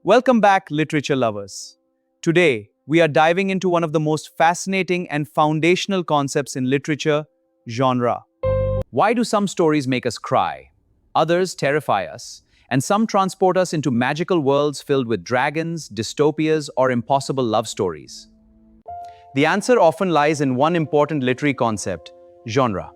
Welcome back, literature lovers. Today, we are diving into one of the most fascinating and foundational concepts in literature, genre. Why do some stories make us cry? Others terrify us, and some transport us into magical worlds filled with dragons, dystopias, or impossible love stories? The answer often lies in one important literary concept: genre.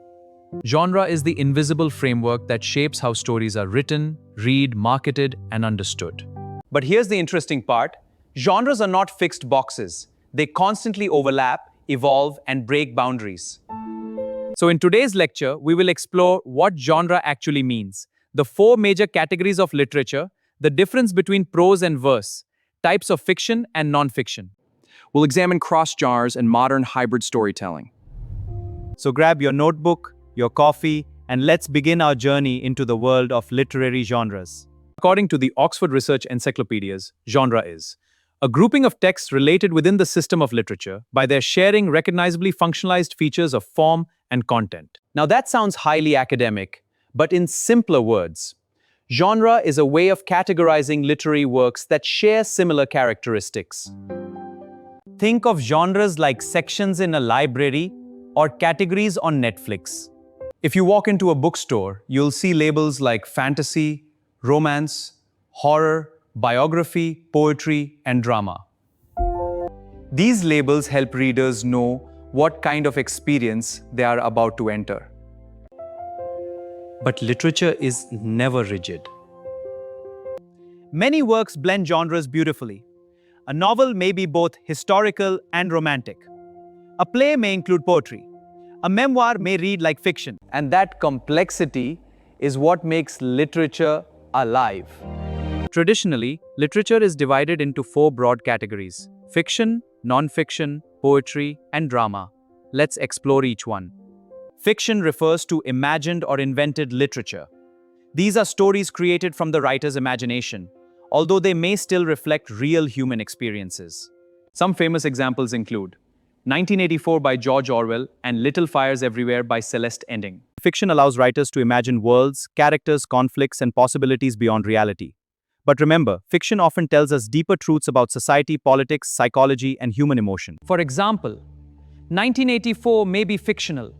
Genre is the invisible framework that shapes how stories are written, read, marketed, and understood. But here's the interesting part: genres are not fixed boxes. They constantly overlap, evolve, and break boundaries. So, in today's lecture, we will explore what genre actually means, the four major categories of literature, the difference between prose and verse, types of fiction and nonfiction. We'll examine cross-genres and modern hybrid storytelling. So grab your notebook, your coffee, and let's begin our journey into the world of literary genres. According to the Oxford Research Encyclopedias, genre is a grouping of texts related within the system of literature by their sharing recognizably functionalized features of form and content. Now that sounds highly academic, but in simpler words, genre is a way of categorizing literary works that share similar characteristics. Think of genres like sections in a library or categories on Netflix. If you walk into a bookstore, you'll see labels like fantasy, romance, horror, biography, poetry, and drama. These labels help readers know what kind of experience they are about to enter. But literature is never rigid. Many works blend genres beautifully. A novel may be both historical and romantic. A play may include poetry. A memoir may read like fiction. And that complexity is what makes literature alive. Traditionally, literature is divided into four broad categories: fiction, non-fiction, poetry, and drama. Let's explore each one. Fiction refers to imagined or invented literature. These are stories created from the writer's imagination, although they may still reflect real human experiences. Some famous examples include 1984 by George Orwell and Little Fires Everywhere by Celeste Ng. Fiction allows writers to imagine worlds, characters, conflicts, and possibilities beyond reality. But remember, fiction often tells us deeper truths about society, politics, psychology, and human emotion. For example, 1984 may be fictional,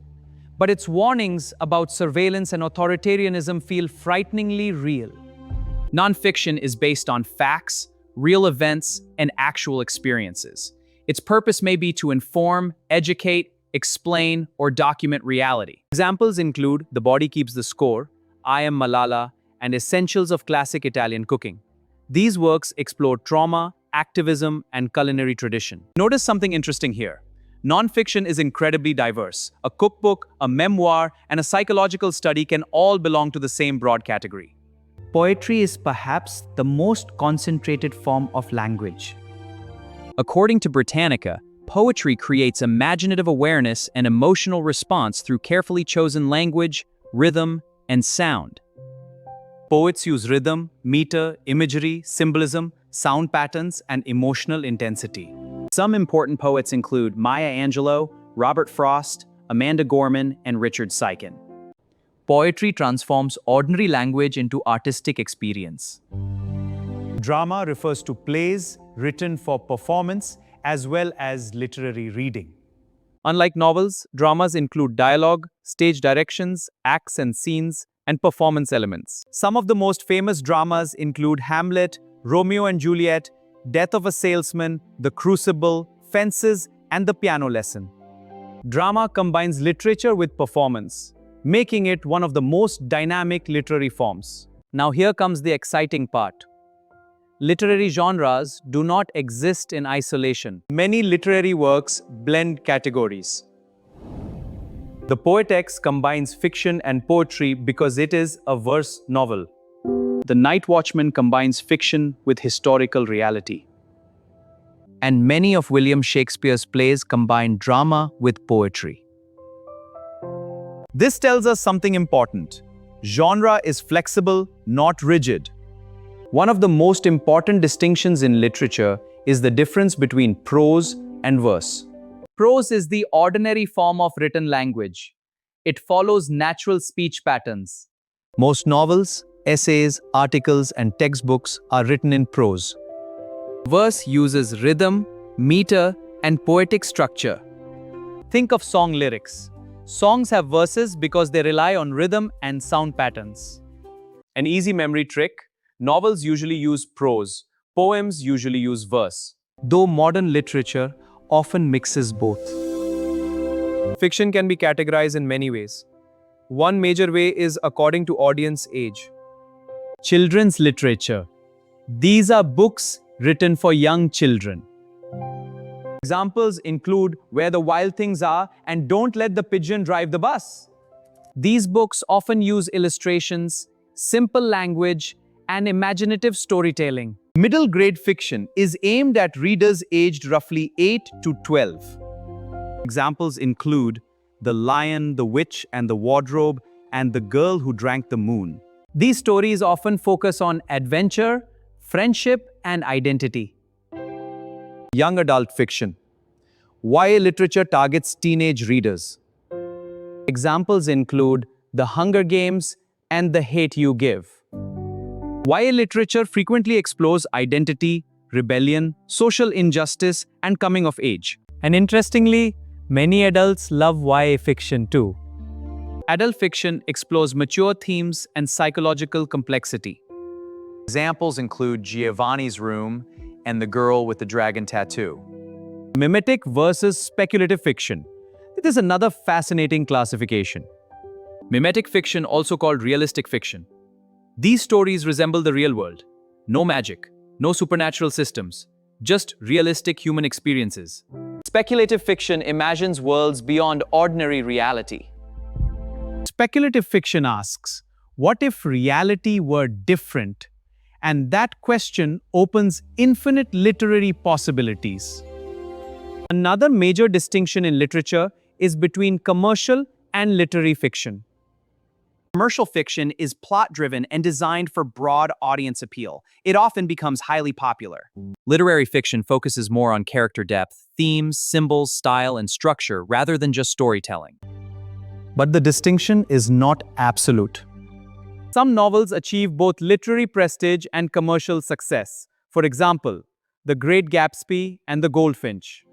but its warnings about surveillance and authoritarianism feel frighteningly real. Nonfiction is based on facts, real events, and actual experiences. Its purpose may be to inform, educate, explain, or document reality. Examples include The Body Keeps the Score, I Am Malala, and Essentials of Classic Italian Cooking. These works explore trauma, activism, and culinary tradition. Notice something interesting here. Nonfiction is incredibly diverse. A cookbook, a memoir, and a psychological study can all belong to the same broad category. Poetry is perhaps the most concentrated form of language. According to Britannica, poetry creates imaginative awareness and emotional response through carefully chosen language, rhythm, and sound. Poets use rhythm, meter, imagery, symbolism, sound patterns, and emotional intensity. Some important poets include Maya Angelou, Robert Frost, Amanda Gorman, and Richard Siken. Poetry transforms ordinary language into artistic experience. Drama refers to plays written for performance as well as literary reading. Unlike novels, dramas include dialogue, stage directions, acts and scenes, and performance elements. Some of the most famous dramas include Hamlet, Romeo and Juliet, Death of a Salesman, The Crucible, Fences, and The Piano Lesson. Drama combines literature with performance, making it one of the most dynamic literary forms. Now here comes the exciting part. Literary genres do not exist in isolation. Many literary works blend categories. The Poetex combines fiction and poetry because it is a verse novel. The Night Watchman combines fiction with historical reality. And many of William Shakespeare's plays combine drama with poetry. This tells us something important. Genre is flexible, not rigid. One of the most important distinctions in literature is the difference between prose and verse. Prose is the ordinary form of written language. It follows natural speech patterns. Most novels, essays, articles, and textbooks are written in prose. Verse uses rhythm, meter, and poetic structure. Think of song lyrics. Songs have verses because they rely on rhythm and sound patterns. An easy memory trick: novels usually use prose, poems usually use verse, though modern literature often mixes both. Fiction can be categorized in many ways. One major way is according to audience age. Children's literature. These are books written for young children. Examples include Where the Wild Things Are and Don't Let the Pigeon Drive the Bus. These books often use illustrations, simple language, and imaginative storytelling. Middle grade fiction is aimed at readers aged roughly 8 to 12. Examples include The Lion, the Witch, and the Wardrobe, and The Girl Who Drank the Moon. These stories often focus on adventure, friendship, and identity. Young adult fiction. YA literature targets teenage readers. Examples include The Hunger Games and The Hate You Give. YA literature frequently explores identity, rebellion, social injustice, and coming of age. And interestingly, many adults love YA fiction too. Adult fiction explores mature themes and psychological complexity. Examples include Giovanni's Room and The Girl with the Dragon Tattoo. Mimetic versus speculative fiction. It is another fascinating classification. Mimetic fiction, also called realistic fiction. These stories resemble the real world. No magic, no supernatural systems, just realistic human experiences. Speculative fiction imagines worlds beyond ordinary reality. Speculative fiction asks, what if reality were different? And that question opens infinite literary possibilities. Another major distinction in literature is between commercial and literary fiction. Commercial fiction is plot-driven and designed for broad audience appeal. It often becomes highly popular. Literary fiction focuses more on character depth, themes, symbols, style, and structure rather than just storytelling. But the distinction is not absolute. Some novels achieve both literary prestige and commercial success. For example, The Great Gatsby and The Goldfinch.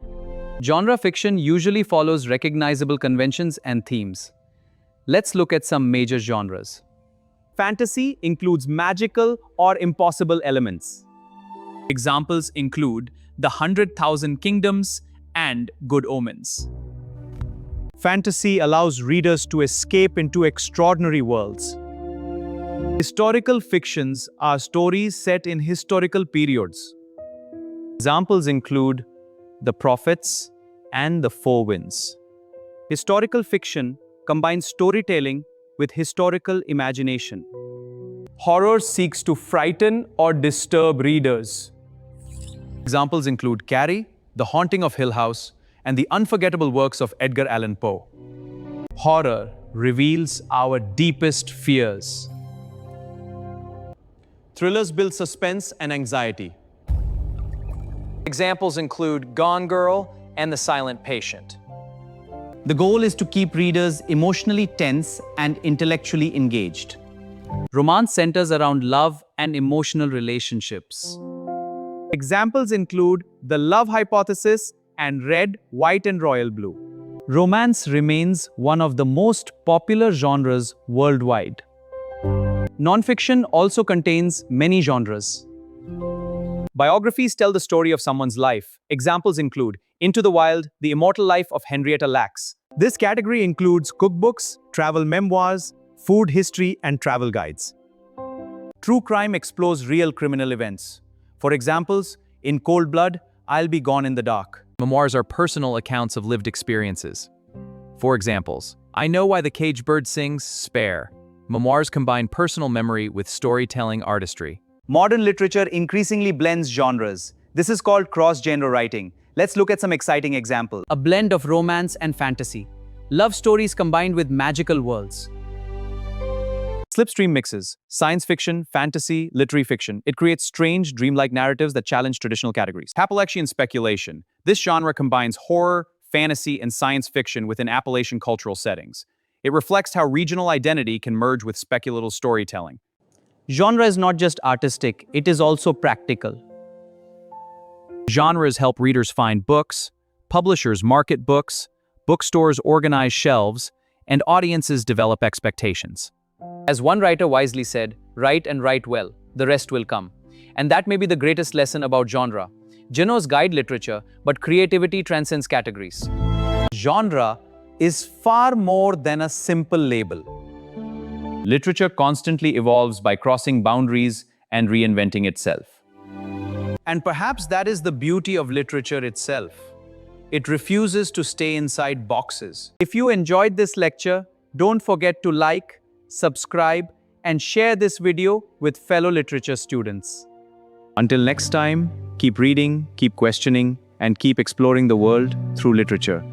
Genre fiction usually follows recognizable conventions and themes. Let's look at some major genres. Fantasy includes magical or impossible elements. Examples include The 100,000 Kingdoms and Good Omens. Fantasy allows readers to escape into extraordinary worlds. Historical fictions are stories set in historical periods. Examples include The Prophets and The Four Winds. Historical fiction combines storytelling with historical imagination. Horror seeks to frighten or disturb readers. Examples include Carrie, The Haunting of Hill House, and the unforgettable works of Edgar Allan Poe. Horror reveals our deepest fears. Thrillers build suspense and anxiety. Examples include Gone Girl and The Silent Patient. The goal is to keep readers emotionally tense and intellectually engaged. Romance centers around love and emotional relationships. Examples include The Love Hypothesis and Red, White, and Royal Blue. Romance remains one of the most popular genres worldwide. Nonfiction also contains many genres. Biographies tell the story of someone's life. Examples include Into the Wild, The Immortal Life of Henrietta Lacks. This category includes cookbooks, travel memoirs, food history, and travel guides. True crime explores real criminal events. For examples, in Cold Blood, I'll Be Gone in the Dark. Memoirs are personal accounts of lived experiences. For examples, I Know Why the Caged Bird Sings, Spare. Memoirs combine personal memory with storytelling artistry. Modern literature increasingly blends genres. This is called cross-genre writing. Let's look at some exciting examples. A blend of romance and fantasy. Love stories combined with magical worlds. Slipstream mixes science fiction, fantasy, literary fiction. It creates strange, dreamlike narratives that challenge traditional categories. Appalachian speculation. This genre combines horror, fantasy, and science fiction within Appalachian cultural settings. It reflects how regional identity can merge with speculative storytelling. Genre is not just artistic, it is also practical. Genres help readers find books, publishers market books, bookstores organize shelves, and audiences develop expectations. As one writer wisely said, write and write well, the rest will come. And that may be the greatest lesson about genre. Genres guide literature, but creativity transcends categories. Genre is far more than a simple label. Literature constantly evolves by crossing boundaries and reinventing itself. And perhaps that is the beauty of literature itself. It refuses to stay inside boxes. If you enjoyed this lecture, don't forget to like, subscribe, and share this video with fellow literature students. Until next time, keep reading, keep questioning, and keep exploring the world through literature.